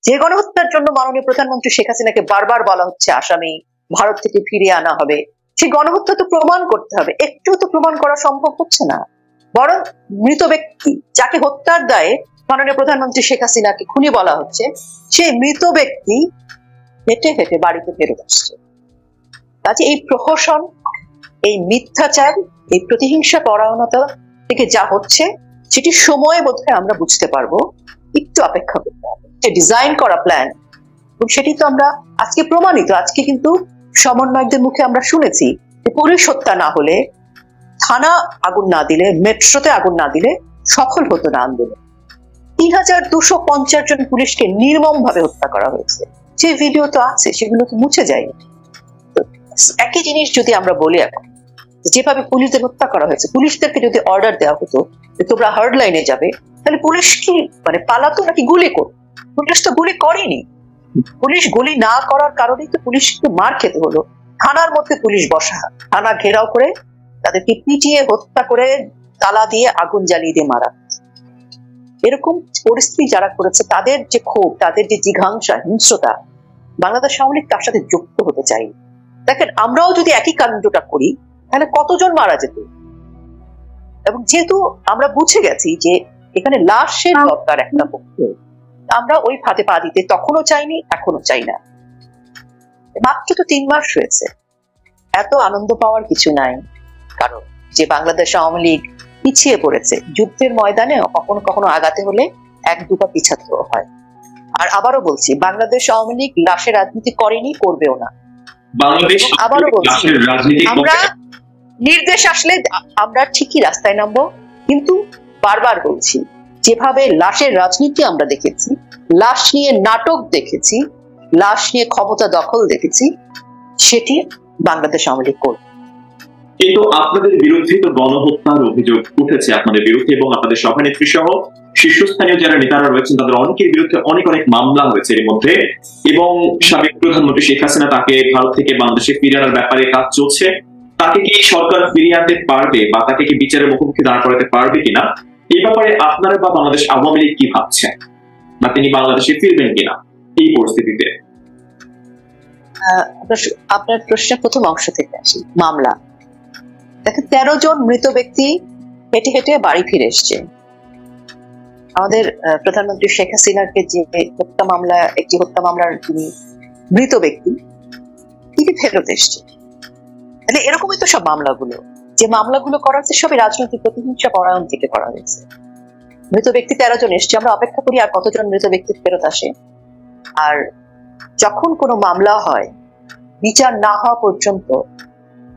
যে গণহত্যার জন্য মাননীয় প্রধানমন্ত্রী শেখ হাসিনাকে বারবার বলা হচ্ছে আসামি, ভারত থেকে ফিরিয়ে আনা হবে, সেই গণহত্যা তো প্রমাণ করতে হবে। একটু তো প্রমাণ করা সম্ভব হচ্ছে না। বরং মৃত ব্যক্তি যাকে হত্যার দায়ে মাননীয় প্রধানমন্ত্রী শেখ হাসিনাকে খুনি বলা হচ্ছে, সেই মৃত ব্যক্তি হেঁটে হেঁটে বাড়িতে ফেরত আসছে। কাজে এই প্রহসন, এই মিথ্যাচার, এই প্রতিহিংসা পরায়ণতা থেকে যা হচ্ছে সেটি সময়ে বোধহয় আমরা বুঝতে পারবো। একটু অপেক্ষা করতে হবে। ডিজাইন করা প্ল্যান, সেটি তো আমরা আজকে প্রমাণিত। আজকে কিন্তু সমন্বয়কদের মুখে আমরা শুনেছি যে পুলিশ হত্যা না হলে, থানা আগুন না দিলে, মেট্রোতে আগুন না দিলে সফল হতো না আন্দোলন। ৩,২৫০ জন পুলিশকে নির্মম ভাবে হত্যা করা হয়েছে। যে ভিডিও তো আছে, সেগুলো তো মুছে যায়নি। একই জিনিস যদি আমরা বলি, এখন যেভাবে পুলিশদের হত্যা করা হয়েছে, পুলিশদেরকে যদি অর্ডার দেওয়া হতো যে তোমরা হার্ড লাইনে যাবে, তাহলে পুলিশ কি পালাতো নাকি গুলি করতো? পুলিশ তো গুলি করেনি। পুলিশ গুলি না করার কারণেই তো পুলিশকে মার খেতে হলো। থানার মধ্যে পুলিশ বসা, থানা ঘেরাও করে তাদেরকে পিটিয়ে হত্যা করে তালা দিয়ে আগুন জ্বালিয়ে দিয়ে মারা। এরকম পরিস্থিতি যারা করেছে, তাদের যে ক্ষোভ, তাদের যে জিঘাংসা, হিংস্রতা, বাংলাদেশ আওয়ামী লীগ তার সাথে যুক্ত হতে চাই। দেখেন, আমরাও যদি একই কাণ্ডটা করি তাহলে কতজন মারা যেত। এবং যেহেতু আমরা বুঝে গেছি যে এখানে লাশের দরকার একটা পক্ষে, আমরা ওই ফাঁদে পা দিতে তখনও চাইনি, এখনো চাই না। মাত্র তো 3 মাস হয়েছে, এত আনন্দ পাওয়ার কিছু নাই। কারণ যে বাংলাদেশ আওয়ামী লীগ পিছিয়ে পড়েছে, যুদ্ধের ময়দানে কখনো কখনো আগাতে হলে 1-2 পা পিছাতে হয়। আর আবারও বলছি, বাংলাদেশ আওয়ামী লীগ লাশের রাজনীতি করেনি, করবেও না। আবারও বলছি, আমরা নির্দেশ আসলে আমরা ঠিকই রাস্তায় নামবো, কিন্তু বারবার বলছি, যেভাবে লাশের রাজনীতি আমরা দেখেছি, লাশ নিয়ে নাটক দেখেছি, লাশ নিয়ে ক্ষমতা দখল দেখেছি, সেটি বাংলাদেশ আওয়ামী লীগ করবে। কিন্তু আপনাদের বিরুদ্ধে তো গণহত্যার অভিযোগ উঠেছে আপনাদের বিরুদ্ধে, এবং আপনাদের সভানেত্রী সহ শীর্ষস্থানীয় যারা নেতারা রয়েছেন তাদের অনেকের বিরুদ্ধে অনেক মামলা হয়েছে এর মধ্যে। এবং সাবেক প্রধানমন্ত্রী শেখ হাসিনা, তাকে ভারত থেকে বাংলাদেশে ফিরিয়ে আনার ব্যাপারে কাজ চলছে। তাকে কি সরকার ফিরিয়ে আনতে পারবে, বা তাকে কি বিচারের মুখোমুখি দাঁড় করাতে পারবে কিনা, এই ব্যাপারে আপনারা বা বাংলাদেশ আওয়ামী লীগ কি ভাবছেন, বা তিনি বাংলাদেশে ফিরবেন কিনা এই পরিস্থিতিতে? আপনার প্রশ্নের প্রথম অংশ থেকে আসি। মামলা দেখেন, 13 জন মৃত ব্যক্তি হেঁটে হেঁটে বাড়ি ফিরে এসছে। আমাদের প্রধানমন্ত্রী শেখ হাসিনাকে যে হত্যা মামলা, একটি হত্যা মামলার তিনি মৃত ব্যক্তি, তিনি ফেরত এসছে। তাহলে এরকমই তো সব মামলাগুলো, যে মামলাগুলো করা হচ্ছে সবই রাজনৈতিক প্রতিহিংসা পরায়ণ থেকে করা হয়েছে। মৃত ব্যক্তি 13 জন এসছে, আমরা অপেক্ষা করি আর কতজন মৃত ব্যক্তি ফেরত আসে। আর যখন কোনো মামলা হয়, বিচার না হওয়া পর্যন্ত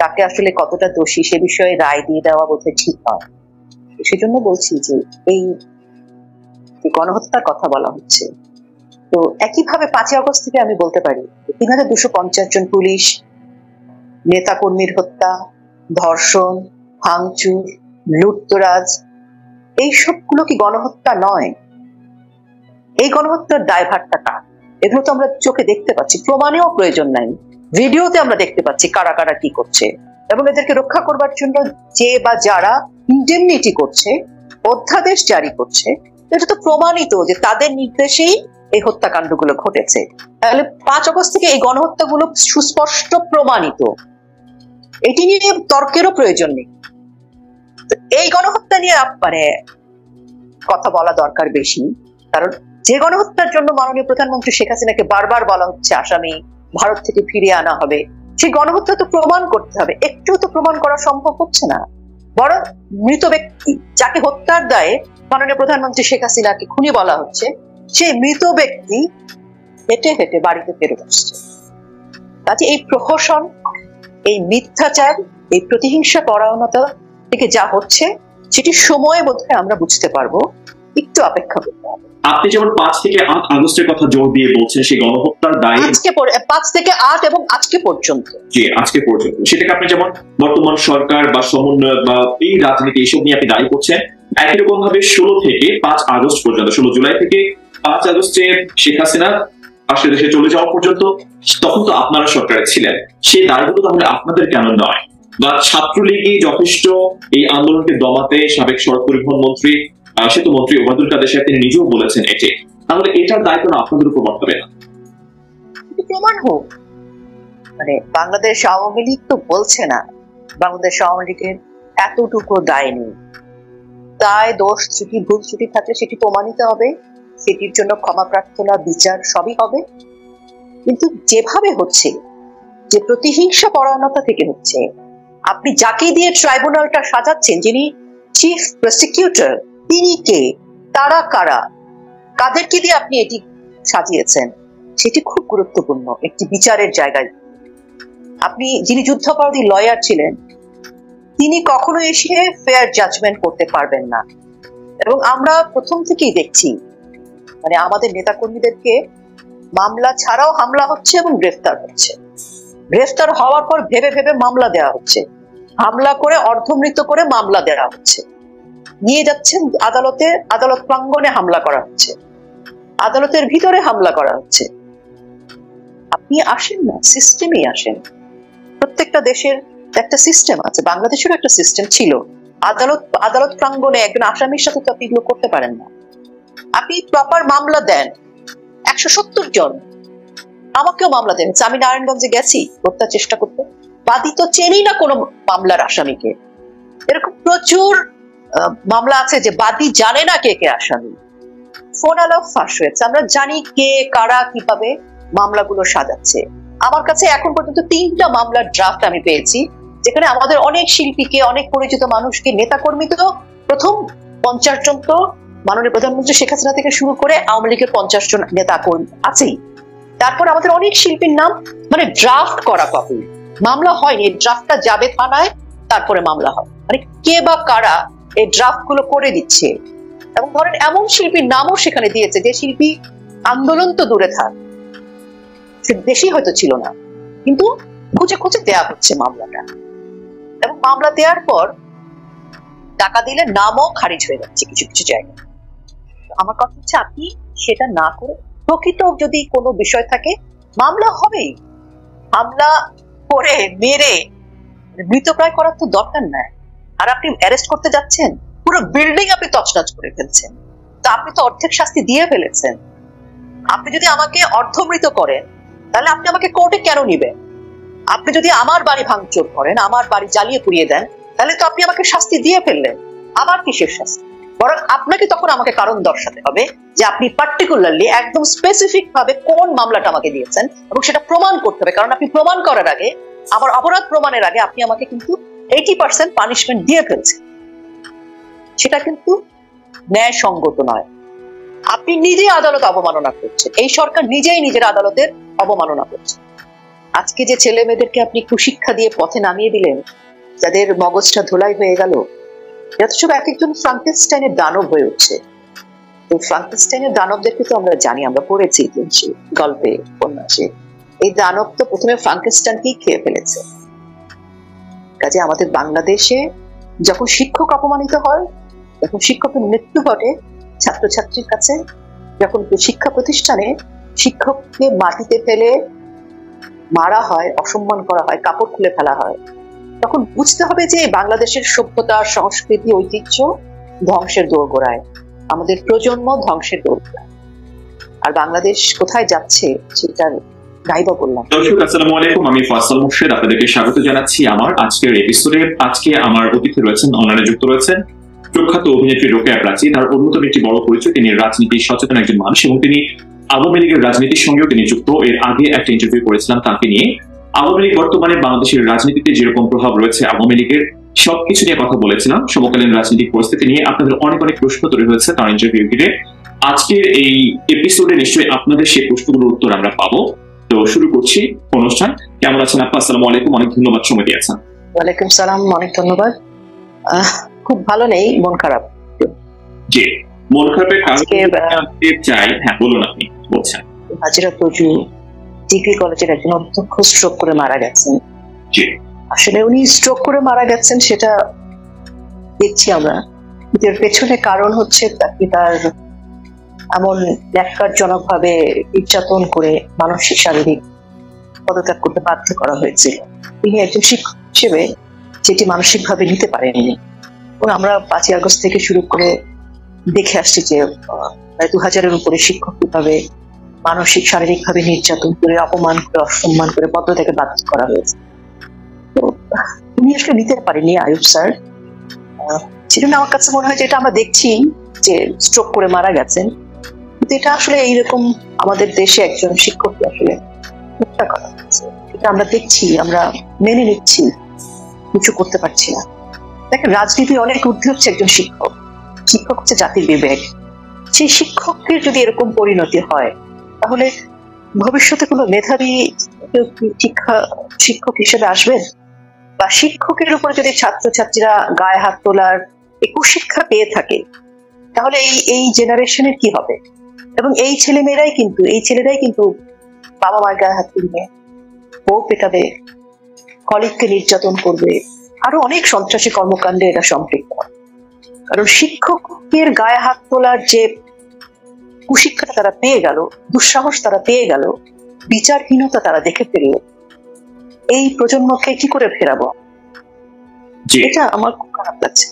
তাকে আসলে কতটা দোষী সে বিষয়ে রায় দিয়ে দেওয়া বোধহয় ঠিক হয়। সেজন্য বলছি যে এই গণহত্যার কথা বলা হচ্ছে, তো একইভাবে 5 আগস্ট থেকে আমি বলতে পারি ৩,২৫০ জন পুলিশ, নেতা কর্মীর হত্যা, ধর্ষণ, ভাঙচুর, লুটতরাজ, এই সবগুলো কি গণহত্যা নয়? এই গণহত্যার দায়ভারটা কার? এগুলো তো আমরা চোখে দেখতে পাচ্ছি, প্রমাণেও প্রয়োজন নাই, ভিডিওতে আমরা দেখতে পাচ্ছি কারা কারা কি করছে। এবং এদেরকে রক্ষা করবার জন্য যে বা যারা ইন্ডেমনিটি করছে, অধ্যাদেশ জারি করছে, এটা তো প্রমাণিত যে তাদের নির্দেশেই এই হত্যাকাণ্ডগুলো ঘটেছে। তাহলে 5 আগস্ট থেকে এই গণহত্যাগুলো সুস্পষ্ট প্রমাণিত, এটি নিয়ে তর্কেরও প্রয়োজন নেই। এই গণহত্যা নিয়ে কথা বলা দরকার বেশি, কারণ যে গণহত্যার জন্য মাননীয় প্রধানমন্ত্রী শেখ হাসিনাকে বারবার বলা হচ্ছে আসামি, ভারত থেকে ফিরিয়ে আনা হবে, সেই গণহত্যা তো প্রমাণ করতে হবে। একটু তো প্রমাণ করা সম্ভব হচ্ছে না। বরং মৃত ব্যক্তি যাকে হত্যার দায়ে মাননীয় প্রধানমন্ত্রী শেখ হাসিনাকে খুনি বলা হচ্ছে, সেই মৃত ব্যক্তি হেঁটে হেঁটে বাড়িতে ফেরত আসছে। কাজে এই প্রহসন, এই মিথ্যাচার, এই প্রতিহিংসা পরায়ণতা থেকে যা হচ্ছে সেটি সময়ে বোধহয় আমরা বুঝতে পারবো। একটু অপেক্ষা করতে হবে। আপনি যেমন 5 থেকে 8 আগস্টের কথা জোর দিয়ে বলছেন, সেই গণহত্যার দায়ে 5 থেকে 8 এবং আজকে পর্যন্ত, জি আজকে পর্যন্ত, সেটাকে আপনি যেমন বর্তমান সরকার বা সমন্বয় বা এই রাজনীতি এইসব নিয়ে আপনি দায়ী করছেন, একই রকম ভাবে 16 থেকে 5 আগস্ট পর্যন্ত, 16 জুলাই থেকে 5 আগস্টে শেখ হাসিনা পাশের দেশে চলে যাওয়া পর্যন্ত, তখন তো আপনারা সরকারে ছিলেন, সেই দায়গুলো তাহলে আপনাদের কেন নয়? বা ছাত্রলীগই যথেষ্ট এই আন্দোলনকে দমাতে? সাবেক সড়ক পরিবহন মন্ত্রী, সেতু মন্ত্রী ওবায়দুল কাদের সাহেব তিনি নিজেও বলেছেন এটি, তাহলে এটার দায়িত্ব না আপনাদের উপর বর্তাবে না? প্রমাণ হোক। মানে বাংলাদেশ আওয়ামী লীগ তো বলছে না বাংলাদেশ আওয়ামী লীগের এতটুকু দায় নেই। দায়, দোষ, ত্রুটি, ভুল ত্রুটি থাকলে সেটি প্রমাণিত হবে, সেটির জন্য ক্ষমা প্রার্থনা, বিচার সবই হবে। কিন্তু যেভাবে হচ্ছে, যে প্রতিহিংসা পরায়ণতা থেকে হচ্ছে, আপনি যাকে দিয়ে ট্রাইব্যুনালটা সাজাচ্ছেন, যিনি চিফ প্রসিকিউটর, তিনি কে, তারা কারা, কাদেরকে দিয়ে আপনি এটি সাজিয়েছেন, সেটি খুব গুরুত্বপূর্ণ একটি বিচারের জায়গায়। আপনি যিনি যুদ্ধাপরাধী লয়ার ছিলেন, তিনি কখনো এসে ফেয়ার জাজমেন্ট করতে পারবেন না। এবং আমরা প্রথম থেকেই দেখছি মানে আমাদের নেতাকর্মীদেরকে মামলা ছাড়াও হামলা হচ্ছে এবং গ্রেফতার হচ্ছে। গ্রেফতার হওয়ার পর ভেবে ভেবে মামলা দেওয়া হচ্ছে, হামলা করে অর্ধমৃত করে মামলা দেওয়া হচ্ছে, নিয়ে যাচ্ছেন আদালতে, আদালত প্রাঙ্গণে হামলা করা হচ্ছে, আদালতের ভিতরে হামলা করা হচ্ছে। আপনি আসেন না, সিস্টেমেই আসেন। প্রত্যেকটা দেশের একটা সিস্টেম আছে, বাংলাদেশেরও একটা সিস্টেম ছিল। আদালত প্রাঙ্গণে একজন আসামির সাথে তো আপনি এগুলো করতে পারেন না। আপনি প্রপার মামলা দেন। 170 জন, আমাকেও মামলা দেন। আমি নারায়ণগঞ্জে গেছি হত্যার চেষ্টা করতে, বাদী তো চেনেই না কোনো মামলার আসামিকে। এরকম প্রচুর মামলা আছে যে বাদী জানে না কে কে আসামি। ফোন আলাপ ফাঁস হয়েছে, আমরা জানি কে কারা কিভাবে মামলাগুলো সাজাচ্ছে। আমার কাছে এখন পর্যন্ত 3টা মামলার ড্রাফট আমি পেয়েছি, যেখানে আমাদের অনেক শিল্পীকে, অনেক পরিচিত মানুষকে, নেতাকর্মী তো প্রথম 50 জন তো মাননীয় প্রধানমন্ত্রী শেখ হাসিনা থেকে শুরু করে আওয়ামী লীগের 50 জন নেতাকর্মী আছেই। তারপর আমাদের অনেক শিল্পীর নাম মানে ড্রাফট করা কপি, মামলা হয়নি, ড্রাফটটা যাবে থানায়, তারপরে মামলা হয়। মানে কে বা কারা এই ড্রাফট গুলো করে দিচ্ছে। এবং ধরেন এমন শিল্পীর নামও সেখানে দিয়েছে যে শিল্পী আন্দোলন তো দূরে থাক, সে দেশেই হয়তো ছিল না, কিন্তু খুঁজে খুঁজে দেয়া হচ্ছে মামলাটা। এবং মামলা দেওয়ার পর টাকা দিলে নামও খারিজ হয়ে যাচ্ছে কিছু কিছু জায়গায়। আমার কথা হচ্ছে আপনি সেটা না করে প্রকৃত যদি কোনো বিষয় থাকে মামলা হবেই। হামলা করে মেরে মৃতপ্রায় করার তো দরকার নাই। আর আপনি অ্যারেস্ট করতে যাচ্ছেন, পুরো বিল্ডিং আপনি তছনছ করে ফেলছেন, তো আপনি তো অর্ধেক শাস্তি দিয়ে ফেলেছেন। আপনি যদি আমাকে অর্ধমৃত করেন তাহলে আপনি আমাকে কোর্টে কেন নিবেন? আপনি যদি আমার বাড়ি ভাঙচুর করেন, আমার বাড়ি জ্বালিয়ে পুড়িয়ে দেন, তাহলে তো আপনি আমাকে শাস্তি দিয়ে ফেললেন। আবার কিসের শাস্তি? বরং আপনাকে তখন আমাকে কারণ দর্শাতে হবে যে আপনি পার্টিকুলারলি একদম স্পেসিফিক ভাবে কোন মামলাটা আমাকে দিয়েছেন, এবং সেটা প্রমাণ করতে হবে। কারণ আপনি প্রমাণ করার আগে, আমার অপরাধ প্রমাণের আগে আপনি আমাকে কিন্তু 80% পানিশমেন্ট দিয়ে ফেলছেন। সেটা কিন্তু ন্যায়সঙ্গত নয়। আপনি নিজেই আদালত অবমাননা করছেন, এই সরকার নিজেই নিজের আদালতের অবমাননা করছে। আজকে যে ছেলে মেয়েদেরকে আপনি কুশিক্ষা দিয়ে পথে নামিয়ে দিলেন, যাদের মগজটা ধোলাই হয়ে গেল, যথেষ্ট এক একজন ফ্রাঙ্কেনস্টাইনের দানব হয়ে উঠছে। তো ফ্রাঙ্কেনস্টাইনের দানবদেরকে তো আমরা জানি, আমরা পড়েছি গল্পে, উপন্যাসে। এই দানব তো প্রথমে ফ্রাঙ্কেনস্টাইনকেই খেয়ে ফেলেছে। কাজে আমাদের বাংলাদেশে যখন শিক্ষক অপমানিত হয়, যখন শিক্ষকের মৃত্যু ঘটে ছাত্রছাত্রীর কাছে, যখন শিক্ষা প্রতিষ্ঠানে শিক্ষককে মাটিতে ফেলে মারা হয়, অসম্মান করা হয়, কাপড় খুলে ফেলা হয়, তখন বুঝতে হবে যে বাংলাদেশের সভ্যতা, সংস্কৃতি, ঐতিহ্য ধ্বংসের দোরগোড়ায়, আমাদের প্রজন্ম ধ্বংসের দোরগোড়ায়। আর বাংলাদেশ কোথায় যাচ্ছে সেটার গাইবা বললাম। দর্শক আসসালামু আলাইকুম, আমি ফয়সাল মুর্শেদ, আপনাদেরকে স্বাগত জানাচ্ছি আমার আজকের এপিসোডে। আজকে আমার অতিথি রয়েছেন, অনলাইনে যুক্ত রয়েছেন প্রখ্যাত অভিনেত্রী রোকেয়া প্রাচী। তার অন্যতম একটি বড় পরিচয়, তিনি রাজনীতি সচেতন একজন মানুষ এবং তিনি আওয়ামী লীগের রাজনীতির সঙ্গেও তিনি যুক্ত। এর আগে একটা ইন্টারভিউ করেছিলাম তাকে নিয়ে। আওয়ামী লীগ বর্তমানে বাংলাদেশের রাজনীতিতে যেরকম প্রভাব রয়েছে আওয়ামী লীগের, সবকিছু নিয়ে কথা বলেছিলাম। সমকালীন রাজনৈতিক পরিস্থিতি নিয়ে আপনাদের অনেক অনেক প্রশ্ন তৈরি হয়েছে তার ইন্টারভিউ ঘিরে। আজকের এই এপিসোডে নিশ্চয়ই আপনাদের সেই প্রশ্নগুলোর উত্তর আমরা পাবো। তো শুরু করছি অনুষ্ঠান। কেমন আছেন আপা? আসসালামু আলাইকুম, অনেক ধন্যবাদ সময় দিয়েছেন। ওয়ালাইকুম সালাম, অনেক ধন্যবাদ। খুব ভালো নেই, মন খারাপ। জি, মন খারাপের কারণ চাই। হ্যাঁ বলুন, আপনি বলছেন। হাজিরা প্রচুর ডিগ্রি কলেজের একজন অধ্যক্ষ স্ট্রোক করে মারা গেছেন। জি, আসলে উনি স্ট্রোক করে মারা গেছেন সেটা দেখছি আমরা, এর পেছনে কারণ হচ্ছে তাকে তার এমন ন্যাক্কারজনক ভাবে নির্যাতন করে মানসিক শারীরিক পদত্যাগ করতে বাধ্য করা হয়েছিল। তিনি একজন শিক্ষক হিসেবে যেটি মানসিক ভাবে নিতে পারেননি। এবং আমরা 5ই আগস্ট থেকে শুরু করে দেখে আসছি যে প্রায় 2000-এর উপরে শিক্ষক কিভাবে মানসিক শারীরিক ভাবে নির্যাতন করে, অপমান করে, অসম্মান করে পদ থেকে বাতিল করা হয়েছে। তো উনি আসলে নিতে পারেনি আয়ুব স্যার, সেজন্য আমার কাছে মনে হয় যে এটা আমরা দেখছি যে স্ট্রোক করে মারা গেছেন, কিন্তু এটা আসলে এইরকম আমাদের দেশে একজন শিক্ষককে আসলে হত্যা করা হয়েছে, এটা আমরা দেখছি, আমরা মেনে নিচ্ছি, কিছু করতে পারছি না। দেখেন, রাজনীতি অনেক ঊর্ধ্বে হচ্ছে একজন শিক্ষক। শিক্ষক হচ্ছে জাতির বিবেক। সেই শিক্ষকের যদি এরকম পরিণতি হয়, তাহলে ভবিষ্যতে কোনো মেধাবী শিক্ষক হিসেবে আসবেন? বা শিক্ষকের উপরে যদি ছাত্রছাত্রীরা গায়ে হাত তোলার এই কুশিক্ষা পেয়ে থাকে, তাহলে এই জেনারেশনের কি হবে? এবং এই ছেলেরাই কিন্তু বাবা মায়ের গায়ে হাত তুলবে, বউ পেটাবে, কলিগকে নির্যাতন করবে, আরো অনেক সন্ত্রাসী কর্মকাণ্ডে এরা সম্পৃক্ত। কারণ শিক্ষকের গায়ে হাত তোলার যে কুশিক্ষাটা তারা পেয়ে গেল, দুঃসাহস তারা পেয়ে গেল, বিচারহীনতা তারা দেখে ফেলল, এই প্রজন্মকে কি করে ফেরাবো? এটা আমার খুব খারাপ লাগছে।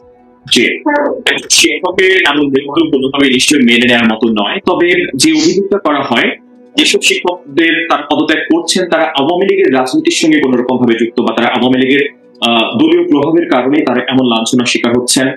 শিক্ষকের এমন কোনোভাবে নিশ্চয়ই মেনে নেওয়ার মতো নয়। তবে যে অভিযোগটা করা হয়, যেসব শিক্ষকদের তারা পদত্যাগ করছেন তারা আওয়ামী লীগের রাজনীতির সঙ্গে কোন রকম ভাবে যুক্ত, বা তারা আওয়ামী লীগের দলীয় প্রভাবের কারণে তারা এমন লাঞ্ছনার শিকার হচ্ছেন,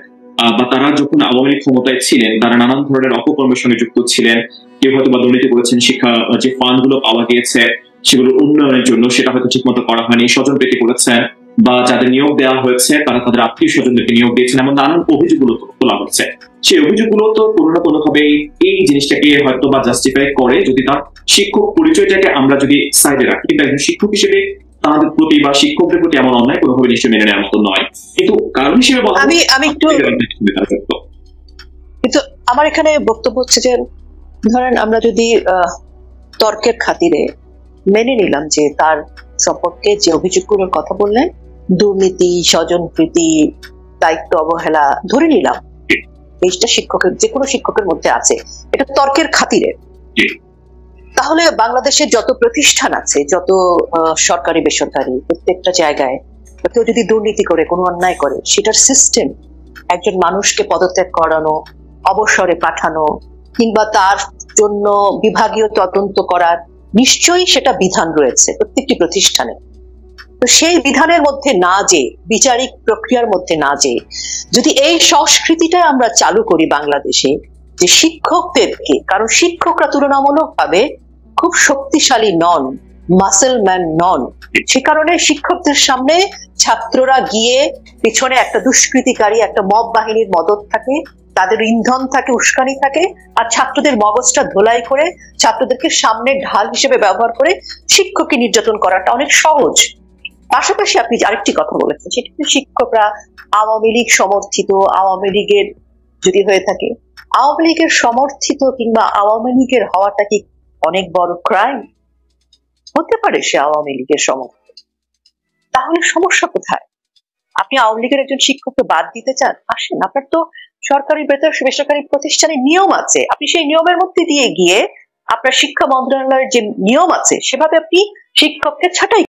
বা তারা যখন আওয়ামী লীগ ক্ষমতায় ছিলেন তারা নানান ধরনের অপকর্মের সঙ্গে যুক্ত ছিলেন। কেউ হয়তো বা দুর্নীতি করেছেন, শিক্ষা যে ফান্ড গুলো পাওয়া গিয়েছে সেগুলো উন্নয়নের জন্য সেটা হয়তো ঠিক মতো করা হয়নি, স্বজনপ্রীতি করেছেন, বা যাদের নিয়োগ দেওয়া হয়েছে তারা তাদের আত্মীয় স্বজনদেরকে নিয়োগ দিয়েছেন, এমন নানান অভিযোগগুলো তোলা হচ্ছে। সেই অভিযোগগুলো তো কোনো না কোনো ভাবে এই জিনিসটাকে হয়তো বা জাস্টিফাই করে, যদি তার শিক্ষক পরিচয়টাকে আমরা যদি সাইডে রাখি। কিন্তু একজন শিক্ষক হিসেবে তাদের প্রতি বা শিক্ষকদের প্রতি এমন অন্যায় কোনোভাবে নিশ্চয় মেনে নেওয়ার মতো নয়। কিন্তু কারণ হিসেবে আমি একটু, কিন্তু আমার এখানে বক্তব্য হচ্ছে যে, ধরেন আমরা যদি তর্কের খাতিরে মেনে নিলাম যে তার সম্পর্কে যে অভিযোগগুলোর কথা বললেন, দুর্নীতি, স্বজনপ্রীতি, দায়িত্ব অবহেলা, ধরে নিলাম এইটা শিক্ষকের, যে কোনো শিক্ষকের মধ্যে আছে, এটা তর্কের খাতিরে, তাহলে বাংলাদেশের যত প্রতিষ্ঠান আছে, যত সরকারি বেসরকারি প্রত্যেকটা জায়গায় কেউ যদি দুর্নীতি করে, কোনো অন্যায় করে, সেটার সিস্টেম একজন মানুষকে পদত্যাগ করানো, অবসরে পাঠানো, কিংবা তার জন্য বিভাগীয় তদন্ত করার নিশ্চয়ই সেটা বিধান রয়েছে প্রত্যেকটি প্রতিষ্ঠানে। তো সেই বিধানের মধ্যে না যে, বিচারিক প্রক্রিয়ার মধ্যে না যে, যদি এই সংস্কৃতিটা আমরা চালু করি বাংলাদেশে, যে শিক্ষকদেরকে, কারণ শিক্ষকরা তুলনামূলকভাবে খুব শক্তিশালী নন, মাসেল ম্যান নন, সে কারণে শিক্ষকদের সামনে ছাত্ররা গিয়ে পিছনে একটা দুষ্কৃতিকারী, একটা মব বাহিনীর মদত থাকে, তাদের ইন্ধন থাকে, উস্কানি থাকে, আর ছাত্রদের মগজটা ধোলাই করে ছাত্রদেরকে সামনে ঢাল হিসেবে ব্যবহার করে শিক্ষককে নির্যাতন করাটা অনেক সহজ। পাশাপাশি আপনি আরেকটি কথা বলেছেন, সেটা শিক্ষকরা আওয়ামী লীগ সমর্থিত, আওয়ামী লীগের যদি হয়ে থাকে, আওয়ামী লীগের সমর্থিত কিংবা আওয়ামী লীগের হওয়াটা কি অনেক বড় ক্রাইম হতে পারে? সে আওয়ামী লীগের সমর্থিত, তাহলে সমস্যা কোথায়? আপনি আওয়ামী লীগের একজন শিক্ষককে বাদ দিতে চান, আসেন, আপনার তো সরকারি বেসরকারি প্রতিষ্ঠানের নিয়ম আছে, আপনি সেই নিয়মের মধ্যে দিয়ে গিয়ে আপনার শিক্ষা মন্ত্রণালয়ের যে নিয়ম আছে সেভাবে আপনি শিক্ষককে ছাঁটাই